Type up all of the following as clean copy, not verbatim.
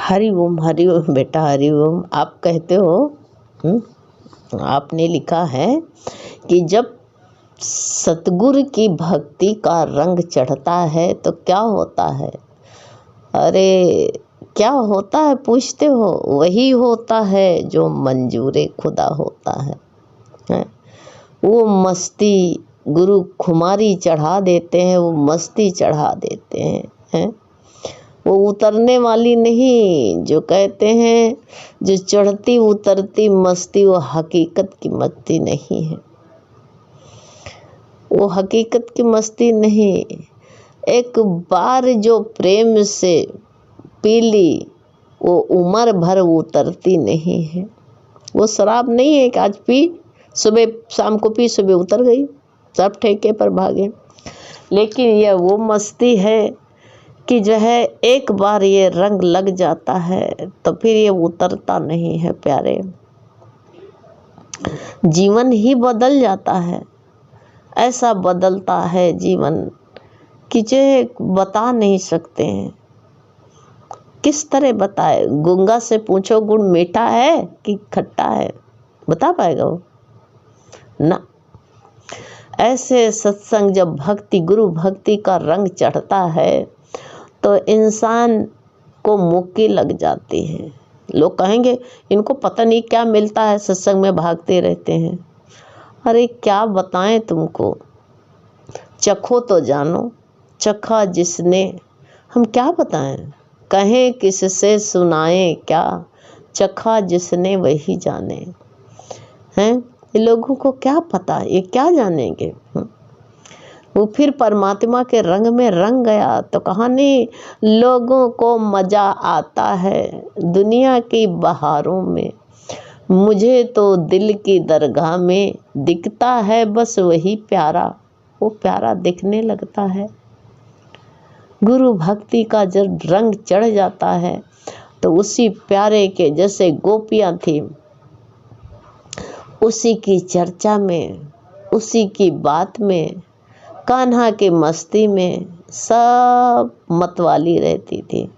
हरि ओम बेटा, हरि ओम। आप कहते हो, आपने लिखा है कि जब सतगुरु की भक्ति का रंग चढ़ता है तो क्या होता है। अरे क्या होता है पूछते हो? वही होता है जो मंजूरे खुदा होता है? वो मस्ती गुरु खुमारी चढ़ा देते हैं, वो मस्ती चढ़ा देते हैं। वो उतरने वाली नहीं, जो कहते हैं जो चढ़ती उतरती मस्ती, वो हकीकत की मस्ती नहीं है। वो हकीकत की मस्ती नहीं। एक बार जो प्रेम से पी ली, वो उम्र भर उतरती नहीं है। वो शराब नहीं है कि आज पी, सुबह शाम को पी, सुबह उतर गई, सब ठेके पर भागे। लेकिन यह वो मस्ती है कि जो है एक बार ये रंग लग जाता है तो फिर ये उतरता नहीं है प्यारे। जीवन ही बदल जाता है, ऐसा बदलता है जीवन कि जो बता नहीं सकते हैं। किस तरह बताए? गूंगा से पूछो गुड़ मीठा है कि खट्टा है, बता पाएगा वो ना। ऐसे सत्संग जब भक्ति, गुरु भक्ति का रंग चढ़ता है तो इंसान को मुक्की लग जाती है। लोग कहेंगे इनको पता नहीं क्या मिलता है, सत्संग में भागते रहते हैं। अरे क्या बताएं तुमको, चखो तो जानो, चखा जिसने। हम क्या बताएं, कहें किससे, सुनाएं क्या, चखा जिसने वही जाने। हैं ये लोगों को क्या पता, ये क्या जानेंगे। वो फिर परमात्मा के रंग में रंग गया तो कहानी लोगों को मजा आता है दुनिया की बहारों में। मुझे तो दिल की दरगाह में दिखता है बस वही प्यारा, वो प्यारा दिखने लगता है। गुरु भक्ति का जब रंग चढ़ जाता है तो उसी प्यारे के जैसे गोपियां थी, उसी की चर्चा में, उसी की बात में, कान्हा की मस्ती में सब मतवाली रहती थी।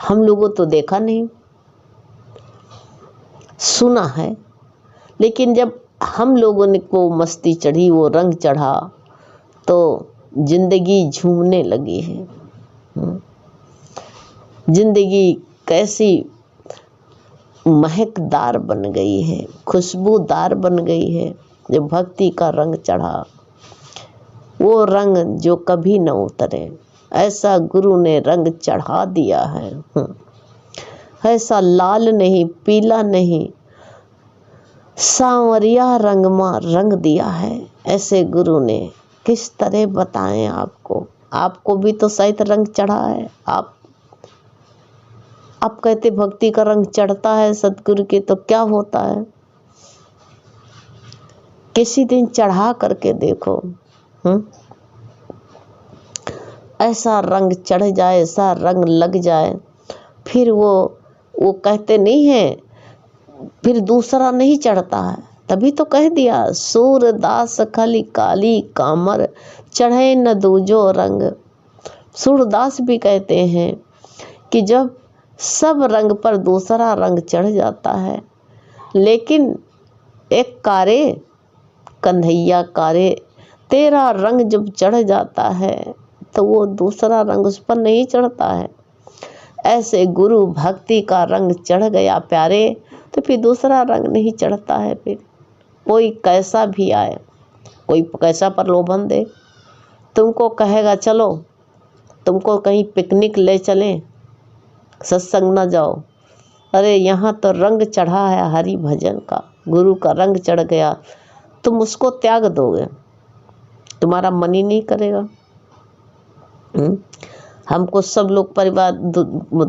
हम लोगों तो देखा नहीं, सुना है, लेकिन जब हम लोगों ने को मस्ती चढ़ी, वो रंग चढ़ा तो जिंदगी झूमने लगी है। जिंदगी कैसी महकदार बन गई है, खुशबूदार बन गई है जब भक्ति का रंग चढ़ा। वो रंग जो कभी न उतरे, ऐसा गुरु ने रंग चढ़ा दिया है। ऐसा लाल नहीं, पीला नहीं, सांवरिया रंगमा रंग दिया है ऐसे गुरु ने। किस तरह बताएं आपको, आपको भी तो शायद रंग चढ़ा है। आप कहते भक्ति का रंग चढ़ता है सतगुरु के, तो क्या होता है? किसी दिन चढ़ा करके देखो। ऐसा रंग चढ़ जाए, ऐसा रंग लग जाए, फिर वो कहते नहीं है, फिर दूसरा नहीं चढ़ता है। तभी तो कह दिया सूरदास खली काली कामर, चढ़े न दूजो रंग। सूरदास भी कहते हैं कि जब सब रंग पर दूसरा रंग चढ़ जाता है, लेकिन एक कारे कन्हैया कारे, तेरा रंग जब चढ़ जाता है तो वो दूसरा रंग उस पर नहीं चढ़ता है। ऐसे गुरु भक्ति का रंग चढ़ गया प्यारे तो फिर दूसरा रंग नहीं चढ़ता है। फिर कोई कैसा भी आए, कोई कैसा प्रलोभन दे, तुमको कहेगा चलो तुमको कहीं पिकनिक ले चलें, सत्संग न जाओ। अरे यहाँ तो रंग चढ़ा है हरि भजन का, गुरु का रंग चढ़ गया, तुम उसको त्याग दोगे? तुम्हारा मन ही नहीं करेगा। हमको सब लोग परिवार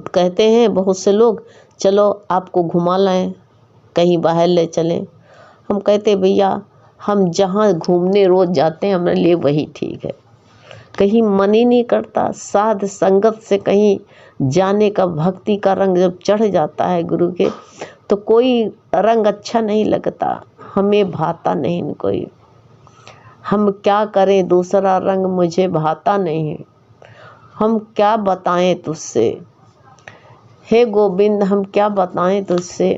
कहते हैं, बहुत से लोग, चलो आपको घुमा लाएं, कहीं बाहर ले चलें। हम कहते भैया हम जहाँ घूमने रोज जाते हैं हमारे लिए वही ठीक है। कहीं मन ही नहीं करता साध संगत से कहीं जाने का। भक्ति का रंग जब चढ़ जाता है गुरु के तो कोई रंग अच्छा नहीं लगता, हमें भाता नहीं कोई। हम क्या करें, दूसरा रंग मुझे भाता नहीं, हम क्या बताएं तुझसे। हे गोविंद हम क्या बताएं तुझसे,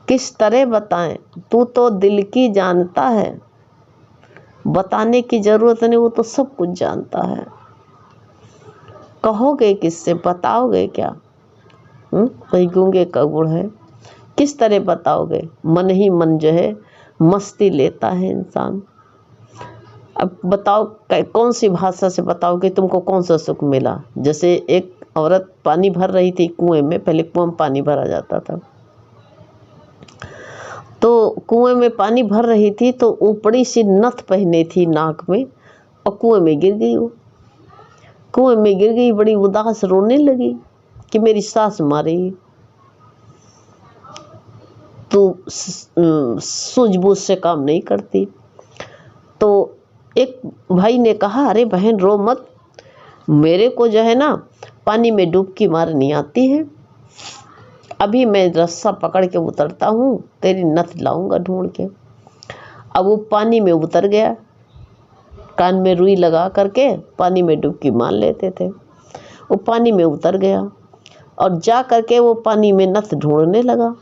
किस तरह बताएं, तू तो दिल की जानता है, बताने की जरूरत नहीं, वो तो सब कुछ जानता है। कहोगे किससे, बताओगे क्या? कोई गूंगे का गुड़ है, किस तरह बताओगे? मन ही मन जो है मस्ती लेता है इंसान। अब बताओ कौन सी भाषा से बताओगे तुमको कौन सा सुख मिला? जैसे एक औरत पानी भर रही थी कुएं में, पहले कुएं में पानी भरा जाता था, तो कुएं में पानी भर रही थी तो ऊपरी सी नथ पहने थी नाक में, और कुएं में गिर गई। वो कुएं में गिर गई, बड़ी उदास रोने लगी कि मेरी सास मारेगी। तो सूझबूझ से काम नहीं करती। तो एक भाई ने कहा, अरे बहन रो मत, मेरे को जो है ना पानी में डुबकी मारनी आती है, अभी मैं रस्सा पकड़ के उतरता हूँ, तेरी नथ लाऊंगा ढूंढ के। अब वो पानी में उतर गया, कान में रुई लगा करके पानी में डुबकी मार लेते थे। वो पानी में उतर गया और जा करके वो पानी में नथ ढूंढने लगा।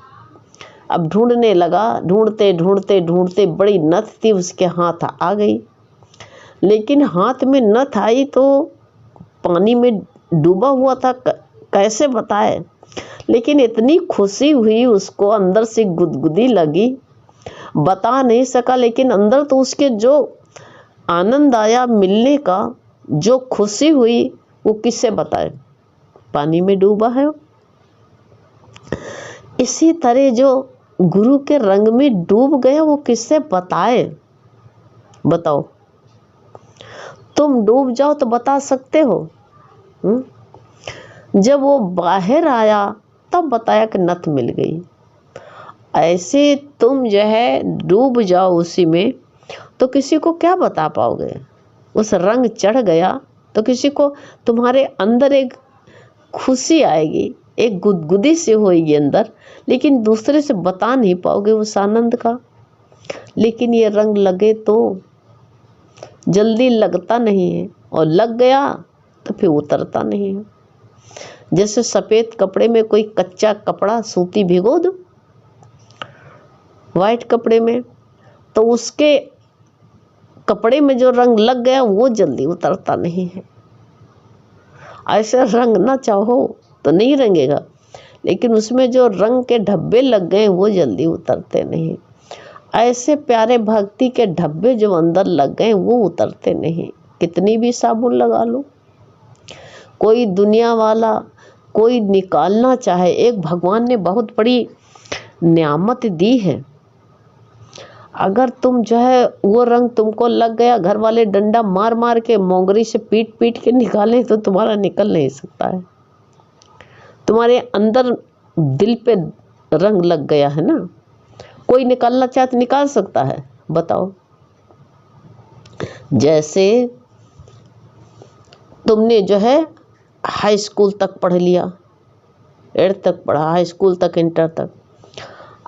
अब ढूंढने लगा, ढूंढते ढूंढते ढूंढते बड़ी नथ थी, उसके हाथ आ गई। लेकिन हाथ में नथ आई तो पानी में डूबा हुआ था, कैसे बताए? लेकिन इतनी खुशी हुई उसको, अंदर से गुदगुदी लगी, बता नहीं सका। लेकिन अंदर तो उसके जो आनंद आया मिलने का, जो खुशी हुई, वो किससे बताए? पानी में डूबा है। इसी तरह जो गुरु के रंग में डूब गया, वो किससे बताए? बताओ, तुम डूब जाओ तो बता सकते हो? जब वो बाहर आया तब बताया कि नथ मिल गई। ऐसे तुम जो है डूब जाओ उसी में तो किसी को क्या बता पाओगे? उस रंग चढ़ गया तो किसी को, तुम्हारे अंदर एक खुशी आएगी, एक गुदगुदी सी होगी अंदर, लेकिन दूसरे से बता नहीं पाओगे उस आनंद का। लेकिन ये रंग लगे तो जल्दी लगता नहीं है, और लग गया तो फिर उतरता नहीं है। जैसे सफ़ेद कपड़े में कोई कच्चा कपड़ा सूती भिगो दो वाइट कपड़े में, तो उसके कपड़े में जो रंग लग गया वो जल्दी उतरता नहीं है। ऐसे रंग ना चाहो तो नहीं रंगेगा, लेकिन उसमें जो रंग के धब्बे लग गए वो जल्दी उतरते नहीं। ऐसे प्यारे भक्ति के धब्बे जो अंदर लग गए वो उतरते नहीं। कितनी भी साबुन लगा लो, कोई दुनिया वाला कोई निकालना चाहे, एक भगवान ने बहुत बड़ी नियामत दी है। अगर तुम जो है वो रंग तुमको लग गया, घर वाले डंडा मार मार के मोंगरी से पीट पीट के निकाले तो तुम्हारा निकल नहीं सकता है। तुम्हारे अंदर दिल पे रंग लग गया है ना, कोई निकालना चाहे तो निकाल सकता है? बताओ। जैसे तुमने जो है हाई स्कूल तक पढ़ लिया, 8th तक पढ़ा, हाई स्कूल तक, इंटर तक,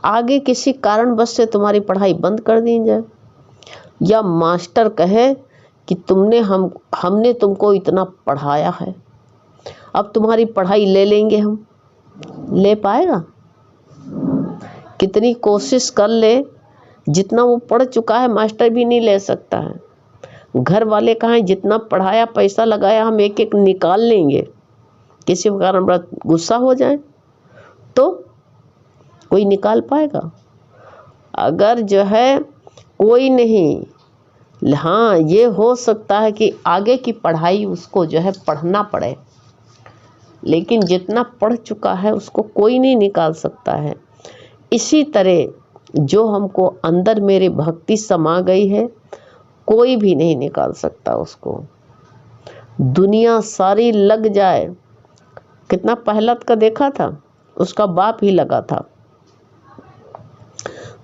आगे किसी कारणवश से तुम्हारी पढ़ाई बंद कर दी जाए, या मास्टर कहे कि हमने तुमको इतना पढ़ाया है, अब तुम्हारी पढ़ाई ले लेंगे हम, ले पाएगा? कितनी कोशिश कर ले, जितना वो पढ़ चुका है मास्टर भी नहीं ले सकता है। घर वाले कहें जितना पढ़ाया, पैसा लगाया, हम एक एक निकाल लेंगे, किसी कारण गुस्सा हो जाए तो कोई निकाल पाएगा? अगर जो है कोई नहीं, हाँ ये हो सकता है कि आगे की पढ़ाई उसको जो है पढ़ना पड़े, लेकिन जितना पढ़ चुका है उसको कोई नहीं निकाल सकता है। इसी तरह जो हमको अंदर मेरे भक्ति समा गई है, कोई भी नहीं निकाल सकता उसको। दुनिया सारी लग जाए, कितना पहलत का देखा था, उसका बाप ही लगा था।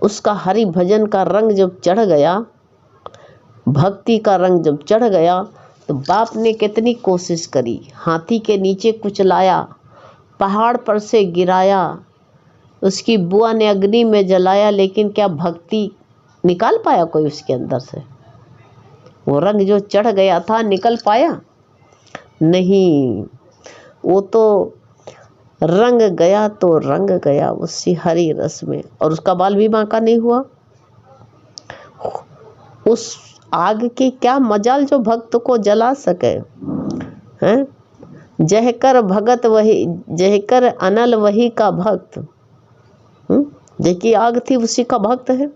उसका हरि भजन का रंग जब चढ़ गया, भक्ति का रंग जब चढ़ गया, तो बाप ने कितनी कोशिश करी, हाथी के नीचे कुचलाया, पहाड़ पर से गिराया, उसकी बुआ ने अग्नि में जलाया, लेकिन क्या भक्ति निकाल पाया कोई उसके अंदर से? वो रंग जो चढ़ गया था निकल पाया? नहीं। वो तो रंग गया तो रंग गया उसी हरी रस में, और उसका बाल भी बांका नहीं हुआ। उस आग की क्या मजाल जो भक्त को जला सके, हैं? जहकर भगत वही, जहकर अनल वही का भक्त, जेकी आग थी उसी का भक्त है।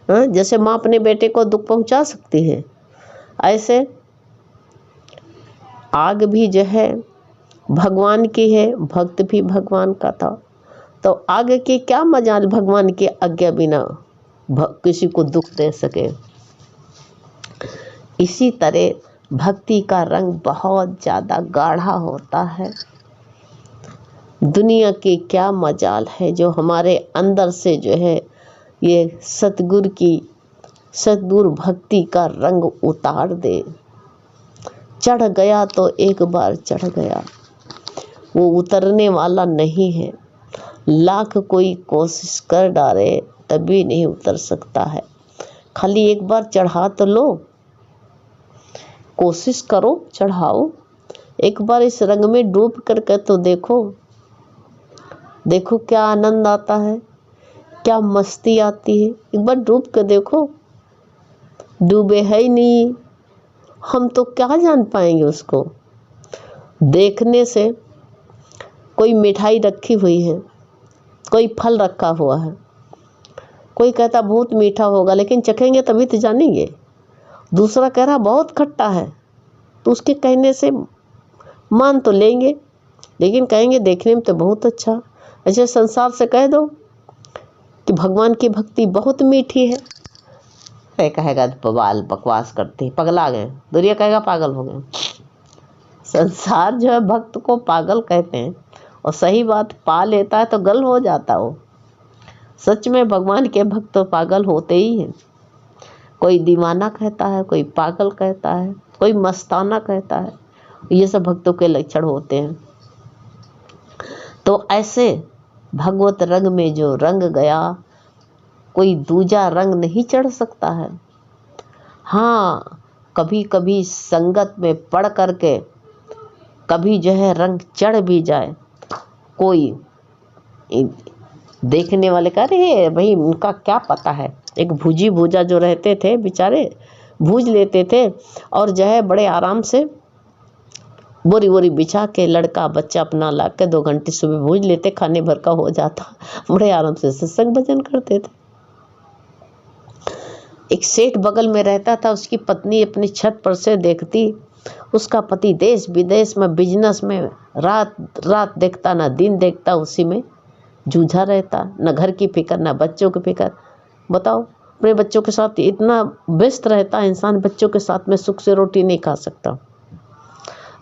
जैसे माँ अपने बेटे को दुख पहुंचा सकती है, ऐसे आग भी जो है भगवान की है, भक्त भी भगवान का था। तो आग की क्या मजाल भगवान की आज्ञा बिना किसी को दुख दे सके। इसी तरह भक्ति का रंग बहुत ज़्यादा गाढ़ा होता है। दुनिया की क्या मजाल है जो हमारे अंदर से जो है ये सतगुरु भक्ति का रंग उतार दे। चढ़ गया तो एक बार चढ़ गया, वो उतरने वाला नहीं है। लाख कोई कोशिश कर डाले तभी नहीं उतर सकता है। खाली एक बार चढ़ा तो लो, कोशिश करो, चढ़ाओ। एक बार इस रंग में डूब करके तो देखो, देखो क्या आनंद आता है, क्या मस्ती आती है। एक बार डूब के देखो। डूबे है ही नहीं, हम तो क्या जान पाएंगे उसको। देखने से कोई मिठाई रखी हुई है, कोई फल रखा हुआ है, कोई कहता बहुत मीठा होगा, लेकिन चखेंगे तभी तो जानेंगे। दूसरा कह रहा बहुत खट्टा है, तो उसके कहने से मान तो लेंगे, लेकिन कहेंगे देखने में तो बहुत अच्छा। ऐसे संसार से कह दो कि भगवान की भक्ति बहुत मीठी है, कोई कहेगा बवाल बकवास करते, पगला गए। दुनिया कहेगा पागल हो गए। संसार जो है भक्त को पागल कहते हैं, और सही बात पा लेता है तो गल हो जाता हो। सच में भगवान के भक्त तो पागल होते ही हैं। कोई दीवाना कहता है, कोई पागल कहता है, कोई मस्ताना कहता है। ये सब भक्तों के लक्षण होते हैं। तो ऐसे भगवत रंग में जो रंग गया, कोई दूजा रंग नहीं चढ़ सकता है। हाँ, कभी कभी संगत में पढ़ करके कभी जो है रंग चढ़ भी जाए। कोई देखने वाले कह रहे भाई उनका क्या पता है। एक भूजी भूजा जो रहते थे बेचारे, भूज लेते थे और जो है बड़े आराम से बोरी बोरी बिछा के लड़का बच्चा अपना ला के 2 घंटे सुबह भूज लेते, खाने भर का हो जाता। बड़े आराम से सत्संग भजन करते थे। एक सेठ बगल में रहता था, उसकी पत्नी अपनी छत पर से देखती, उसका पति देश विदेश में बिजनेस में रात रात देखता ना दिन देखता, उसी में जूझा रहता। न घर की फिक्र, न बच्चों की फिक्र। बताओ, अपने बच्चों के साथ इतना व्यस्त रहता है इंसान, बच्चों के साथ में सुख से रोटी नहीं खा सकता,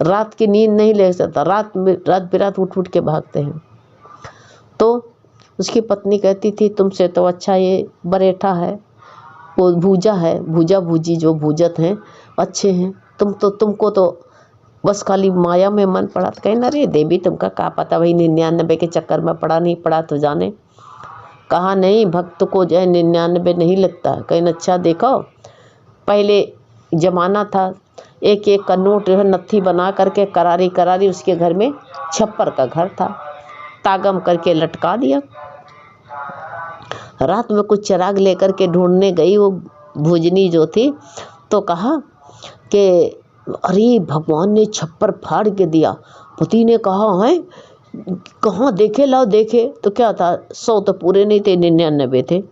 रात की नींद नहीं ले सकता, रात बिरात उठ उठ के भागते हैं। तो उसकी पत्नी कहती थी तुमसे तो अच्छा ये बरेठा है, वो भूजा है, भूजा भूजी जो भूजत हैं अच्छे हैं। तुमको तो बस खाली माया में मन पड़ा। तो कहीं ना रे देवी तुमका क्या पता भाई, 99 के चक्कर में पड़ा नहीं पड़ा तो जाने। कहा नहीं, भक्त को जो है 99 नहीं लगता। कहीं अच्छा देखो, पहले जमाना था, एक एक का नोट जो है नत्थी बना करके करारी करारी, उसके घर में छप्पर का घर था, तागम करके लटका दिया। रात में कुछ चिराग लेकर के ढूंढने गई वो भूजनी जो थी, तो कहा कि अरे भगवान ने छप्पर फाड़ के दिया। पति ने कहा है कहाँ देखे, लाओ देखे। तो क्या था, 100 तो पूरे नहीं थे, 99 थे।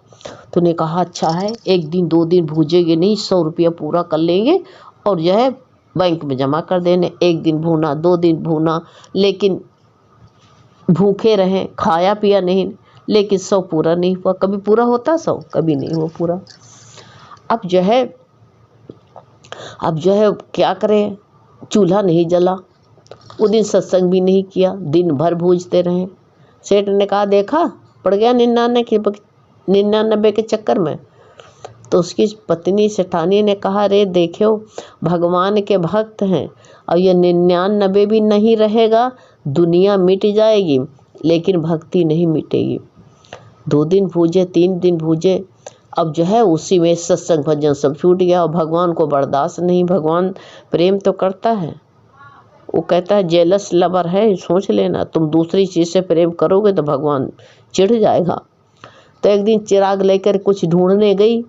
तो ने कहा अच्छा है, 1 दिन 2 दिन भूजेंगे नहीं, 100 रुपया पूरा कर लेंगे और जो है बैंक में जमा कर देने। 1 दिन भूना, 2 दिन भूना, लेकिन भूखे रहें, खाया पिया नहीं, लेकिन 100 पूरा नहीं हुआ। कभी पूरा होता 100, कभी नहीं हुआ पूरा। अब जो है क्या करें, चूल्हा नहीं जला, वो दिन सत्संग भी नहीं किया, दिन भर भूजते रहे। सेठ ने कहा देखा पड़ गया 99 के चक्कर में। तो उसकी पत्नी सेठानी ने कहा रे देखो, भगवान के भक्त हैं और ये 99 भी नहीं रहेगा, दुनिया मिट जाएगी लेकिन भक्ति नहीं मिटेगी। 2 दिन भूजे, 3 दिन भूजे, अब जो है उसी में सत्संग भजन सब छूट गया और भगवान को बर्दाश्त नहीं। भगवान प्रेम तो करता है, वो कहता है जेलस लवर है, सोच लेना, तुम दूसरी चीज़ से प्रेम करोगे तो भगवान चिढ़ जाएगा। तो एक दिन चिराग लेकर कुछ ढूंढने गई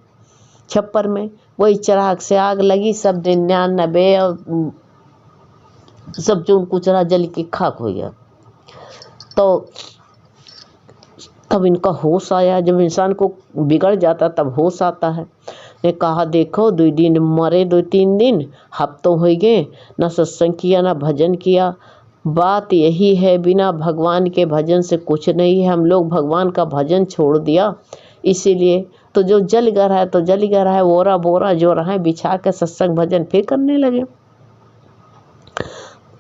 छप्पर में, वही चिराग से आग लगी, सब 99 और सब जो कुचरा जल के खाक हो गया। तो तब इनका होश आया, जब इंसान को बिगड़ जाता तब होश आता है। ने कहा देखो 2 दिन मरे, 2-3 दिन हफ्तों हो गए, ना सत्संग किया ना भजन किया। बात यही है, बिना भगवान के भजन से कुछ नहीं है। हम लोग भगवान का भजन छोड़ दिया, इसीलिए तो जो जल गया है तो जल गया है, ओरा बोरा जो रहा बिछा के सत्संग भजन फिर करने लगे।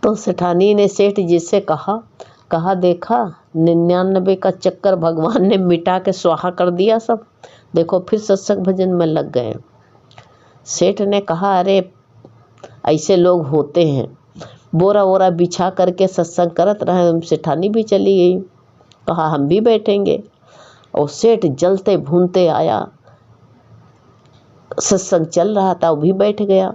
तो सेठानी ने सेठ जी से कहा देखा 99 का चक्कर भगवान ने मिटा के स्वाहा कर दिया सब, देखो फिर सत्संग भजन में लग गए। सेठ ने कहा अरे ऐसे लोग होते हैं, बोरा वोरा बिछा करके सत्संग करत रहे। सेठानी भी चली गई, कहा हम भी बैठेंगे। और सेठ जलते भूनते आया, सत्संग चल रहा था, वो भी बैठ गया।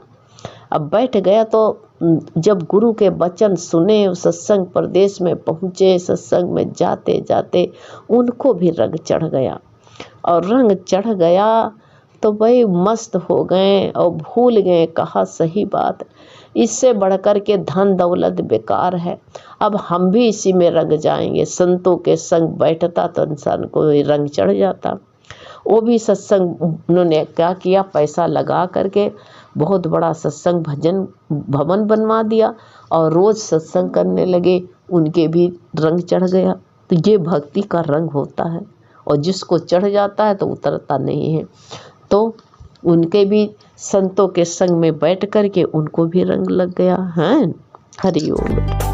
अब बैठ गया तो जब गुरु के वचन सुने, सत्संग प्रदेश में पहुँचे, सत्संग में जाते जाते उनको भी रंग चढ़ गया। और रंग चढ़ गया तो भाई मस्त हो गए और भूल गए। कहा सही बात, इससे बढ़कर के धन दौलत बेकार है, अब हम भी इसी में रंग जाएंगे। संतों के संग बैठता तो इंसान को रंग चढ़ जाता। वो भी सत्संग उन्होंने क्या किया, पैसा लगा करके बहुत बड़ा सत्संग भजन भवन बनवा दिया और रोज़ सत्संग करने लगे, उनके भी रंग चढ़ गया। तो ये भक्ति का रंग होता है, और जिसको चढ़ जाता है तो उतरता नहीं है। तो उनके भी संतों के संग में बैठ कर के उनको भी रंग लग गया है। हरि ओम।